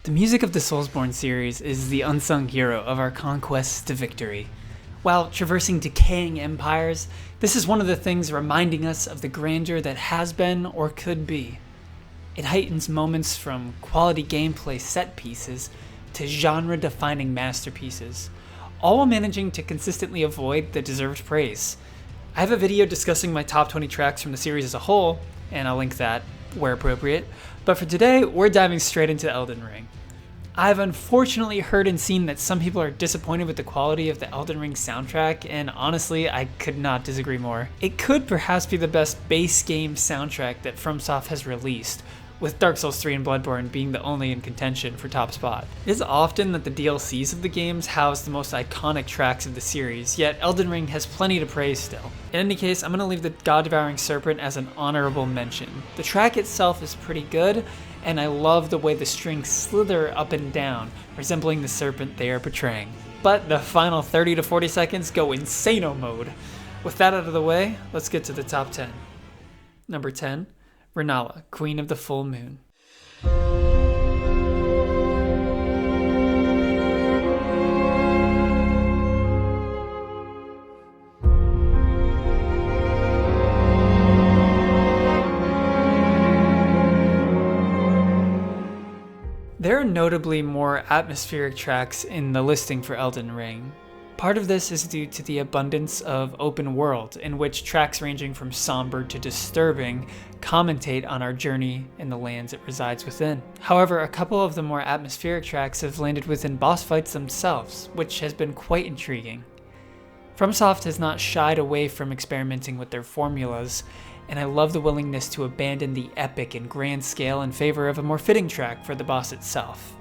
The music of the Soulsborne series is the unsung hero of our conquests to victory. While traversing decaying empires, this is one of the things reminding us of the grandeur that has been or could be. It heightens moments from quality gameplay set pieces to genre-defining masterpieces, all while managing to consistently avoid the deserved praise. I have a video discussing my top 20 tracks from the series as a whole, and I'll link that where appropriate, but for today, we're diving straight into Elden Ring. I've unfortunately heard and seen that some people are disappointed with the quality of the Elden Ring soundtrack, and honestly, I could not disagree more. It could perhaps be the best base game soundtrack that FromSoft has released, with Dark Souls 3 and Bloodborne being the only in contention for top spot. It is often that the DLCs of the games house the most iconic tracks of the series, yet Elden Ring has plenty to praise still. In any case, I'm going to leave the God-Devouring Serpent as an honorable mention. The track itself is pretty good, and I love the way the strings slither up and down, resembling the serpent they are portraying. But the final 30 to 40 seconds go insano mode. With that out of the way, let's get to the top 10. Number 10. Renala, Queen of the Full Moon. There are notably more atmospheric tracks in the listing for Elden Ring. Part of this is due to the abundance of open world, in which tracks ranging from somber to disturbing commentate on our journey in the lands it resides within. However, a couple of the more atmospheric tracks have landed within boss fights themselves, which has been quite intriguing. FromSoft has not shied away from experimenting with their formulas, and I love the willingness to abandon the epic and grand scale in favor of a more fitting track for the boss itself.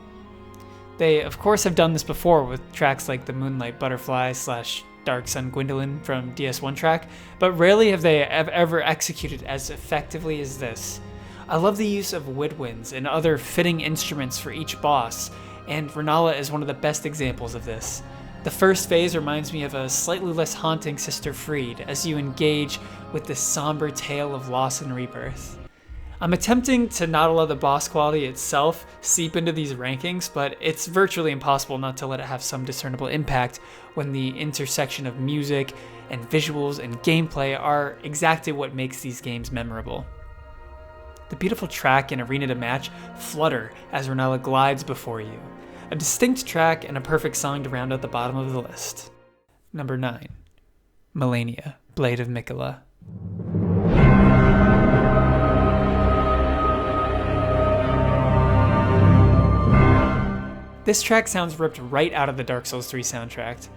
They, of course, have done this before with tracks like the Moonlight Butterfly / Dark Sun Gwendolyn from DS1 track, but rarely have they ever executed as effectively as this. I love the use of woodwinds and other fitting instruments for each boss, and Renala is one of the best examples of this. The first phase reminds me of a slightly less haunting Sister Fried as you engage with this somber tale of loss and rebirth. I'm attempting to not allow the boss quality itself seep into these rankings, but it's virtually impossible not to let it have some discernible impact when the intersection of music and visuals and gameplay are exactly what makes these games memorable. The beautiful track and arena to match flutter as Renala glides before you. A distinct track and a perfect song to round out the bottom of the list. Number 9. Melania, Blade of Mikola. This track sounds ripped right out of the Dark Souls 3 soundtrack.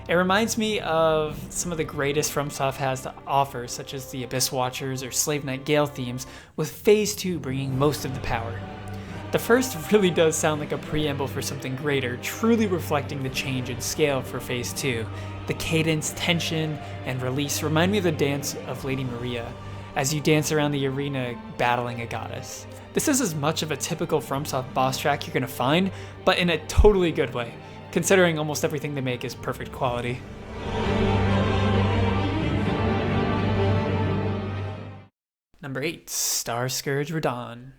It reminds me of some of the greatest FromSoft has to offer, such as the Abyss Watchers or Slave Knight Gale themes, with Phase 2 bringing most of the power. The first really does sound like a preamble for something greater, truly reflecting the change in scale for Phase 2. The cadence, tension, and release remind me of the dance of Lady Maria, as you dance around the arena battling a goddess. This is as much of a typical FromSoft boss track you're going to find, but in a totally good way, considering almost everything they make is perfect quality. Number 8. Star Scourge Radahn.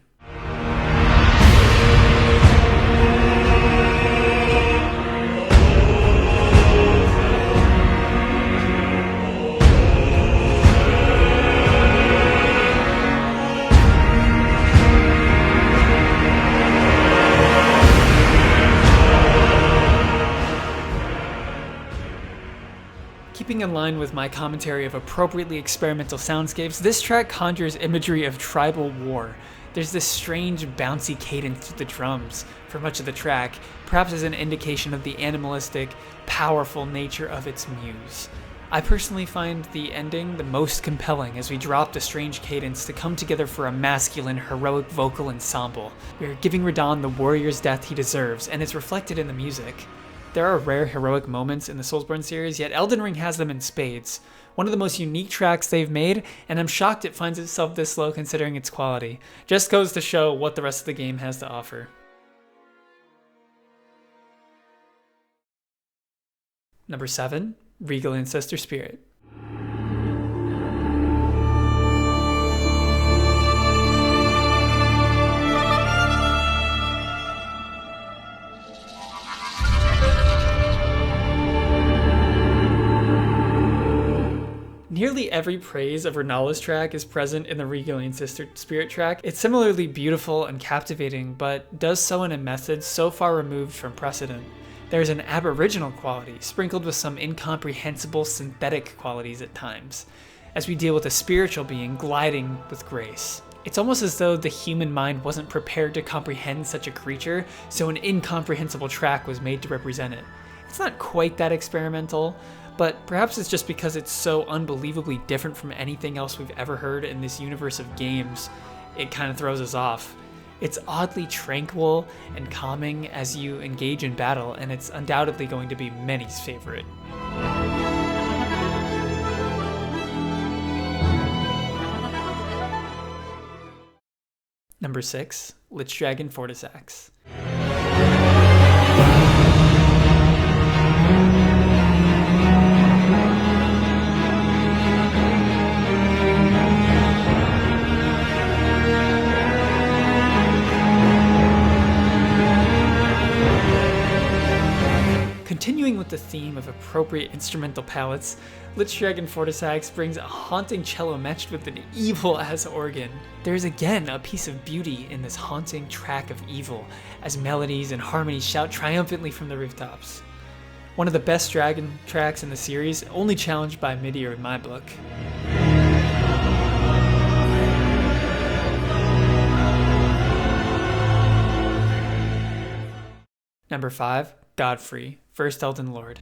Keeping in line with my commentary of appropriately experimental soundscapes, this track conjures imagery of tribal war. There's this strange bouncy cadence to the drums for much of the track, perhaps as an indication of the animalistic, powerful nature of its muse. I personally find the ending the most compelling as we drop the strange cadence to come together for a masculine, heroic vocal ensemble. We are giving Radahn the warrior's death he deserves, and it's reflected in the music. There are rare heroic moments in the Soulsborne series, yet Elden Ring has them in spades. One of the most unique tracks they've made, and I'm shocked it finds itself this low considering its quality. Just goes to show what the rest of the game has to offer. Number 7. Regal Ancestor Spirit. Nearly every praise of Renala's track is present in the Regalian Sister Spirit track. It's similarly beautiful and captivating, but does so in a method so far removed from precedent. There's an aboriginal quality, sprinkled with some incomprehensible synthetic qualities at times, as we deal with a spiritual being gliding with grace. It's almost as though the human mind wasn't prepared to comprehend such a creature, so an incomprehensible track was made to represent it. It's not quite that experimental, but perhaps it's just because it's so unbelievably different from anything else we've ever heard in this universe of games, it kind of throws us off. It's oddly tranquil and calming as you engage in battle, and it's undoubtedly going to be many's favorite. Number 6, Lich Dragon Fortisax. Continuing with the theme of appropriate instrumental palettes, Lich Dragon Fortisax brings a haunting cello matched with an evil-ass organ. There is again a piece of beauty in this haunting track of evil, as melodies and harmonies shout triumphantly from the rooftops. One of the best dragon tracks in the series, only challenged by Midir in my book. Number 5, Godfrey, First Elden Lord.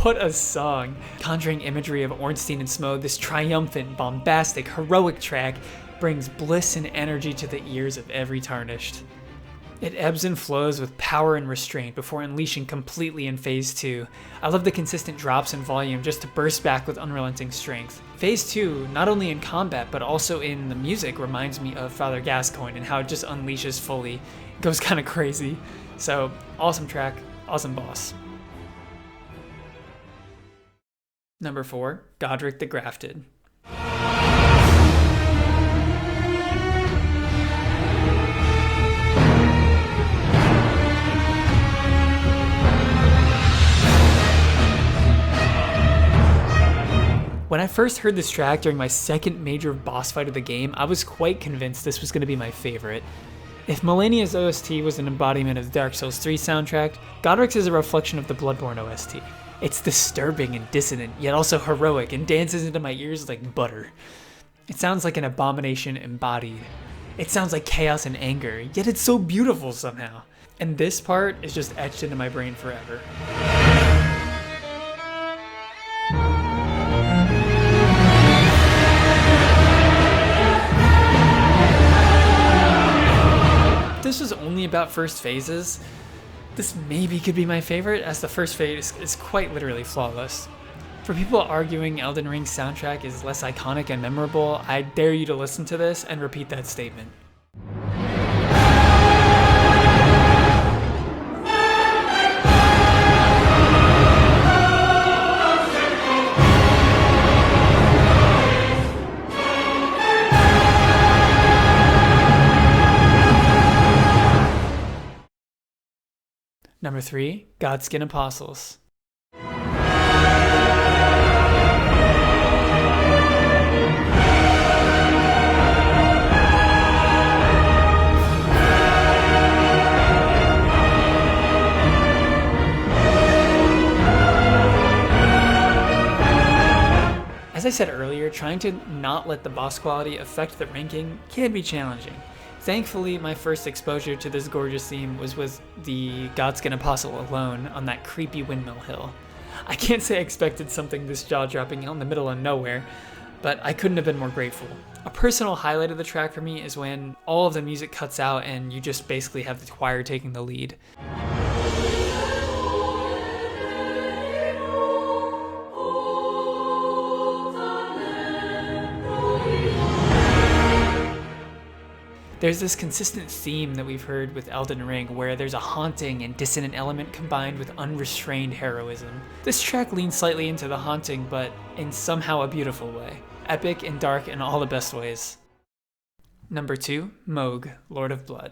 What a song! Conjuring imagery of Ornstein and Smough, this triumphant, bombastic, heroic track brings bliss and energy to the ears of every tarnished. It ebbs and flows with power and restraint before unleashing completely in Phase 2. I love the consistent drops in volume just to burst back with unrelenting strength. Phase 2, not only in combat but also in the music, reminds me of Father Gascoigne and how it just unleashes fully. It goes kind of crazy. So, awesome track, awesome boss. Number 4, Godric the Grafted. When I first heard this track during my second major boss fight of the game, I was quite convinced this was going to be my favorite. If Malenia's OST was an embodiment of the Dark Souls 3 soundtrack, Godric's is a reflection of the Bloodborne OST. It's disturbing and dissonant, yet also heroic, and dances into my ears like butter. It sounds like an abomination embodied. It sounds like chaos and anger, yet it's so beautiful somehow. And this part is just etched into my brain forever. This was only about first phases, this maybe could be my favorite, as the first phase is quite literally flawless. For people arguing Elden Ring's soundtrack is less iconic and memorable, I dare you to listen to this and repeat that statement. Number 3, Godskin Apostles. As I said earlier, trying to not let the boss quality affect the ranking can be challenging. Thankfully, my first exposure to this gorgeous theme was with the Godskin Apostle alone on that creepy windmill hill. I can't say I expected something this jaw-dropping out in the middle of nowhere, but I couldn't have been more grateful. A personal highlight of the track for me is when all of the music cuts out and you just basically have the choir taking the lead. There's this consistent theme that we've heard with Elden Ring where there's a haunting and dissonant element combined with unrestrained heroism. This track leans slightly into the haunting, but in somehow a beautiful way. Epic and dark in all the best ways. Number 2, Moog, Lord of Blood.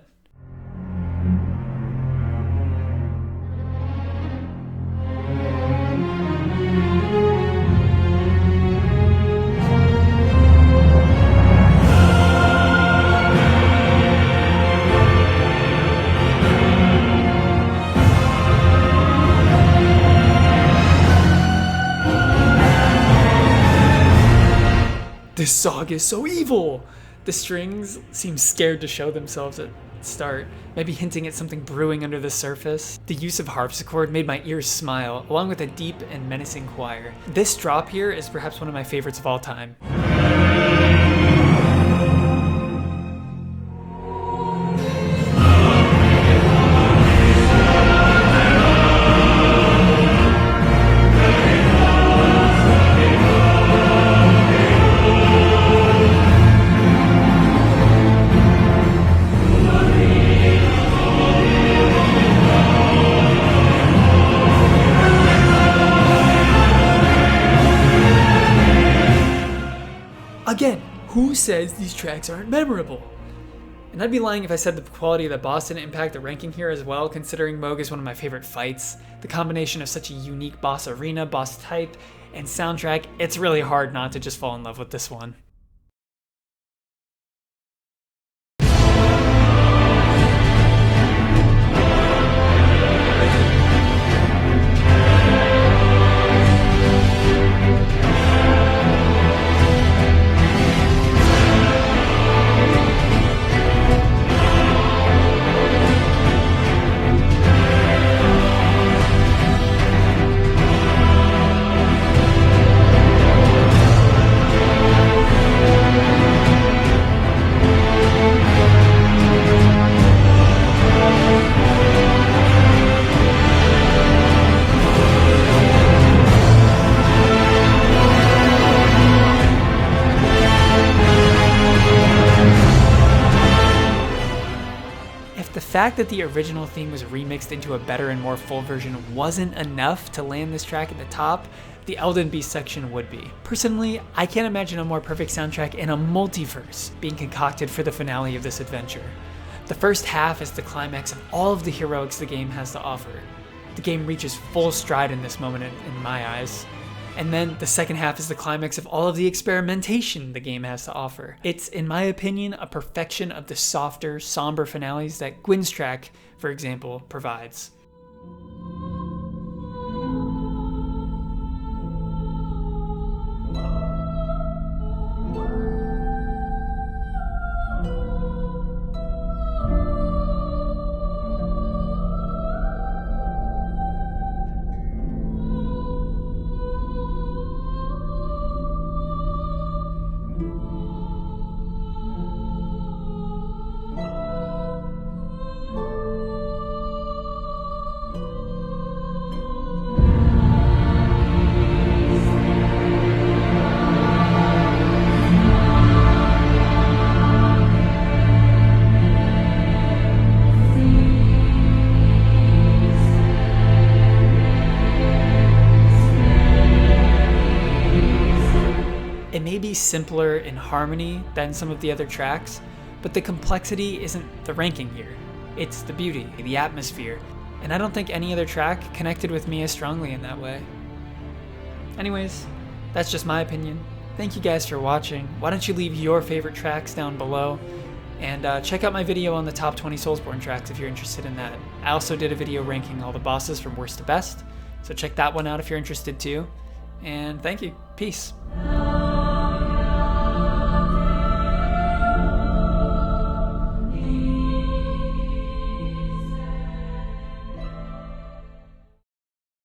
This song is so evil! The strings seem scared to show themselves at start, maybe hinting at something brewing under the surface. The use of harpsichord made my ears smile, along with a deep and menacing choir. This drop here is perhaps one of my favorites of all time. Again, who says these tracks aren't memorable? And I'd be lying if I said the quality of the boss didn't impact the ranking here as well, considering Moog is one of my favorite fights. The combination of such a unique boss arena, boss type, and soundtrack, it's really hard not to just fall in love with this one. The fact that the original theme was remixed into a better and more full version wasn't enough to land this track at the top, the Elden Beast section would be. Personally, I can't imagine a more perfect soundtrack in a multiverse being concocted for the finale of this adventure. The first half is the climax of all of the heroics the game has to offer. The game reaches full stride in this moment in my eyes. And then the second half is the climax of all of the experimentation the game has to offer. It's, in my opinion, a perfection of the softer, somber finales that Gwyn's track, for example, provides. It may be simpler in harmony than some of the other tracks, but the complexity isn't the ranking here. It's the beauty, the atmosphere, and I don't think any other track connected with me as strongly in that way. Anyways, that's just my opinion. Thank you guys for watching. Why don't you leave your favorite tracks down below, and check out my video on the top 20 Soulsborne tracks if you're interested in that. I also did a video ranking all the bosses from worst to best, so check that one out if you're interested too. And thank you. Peace.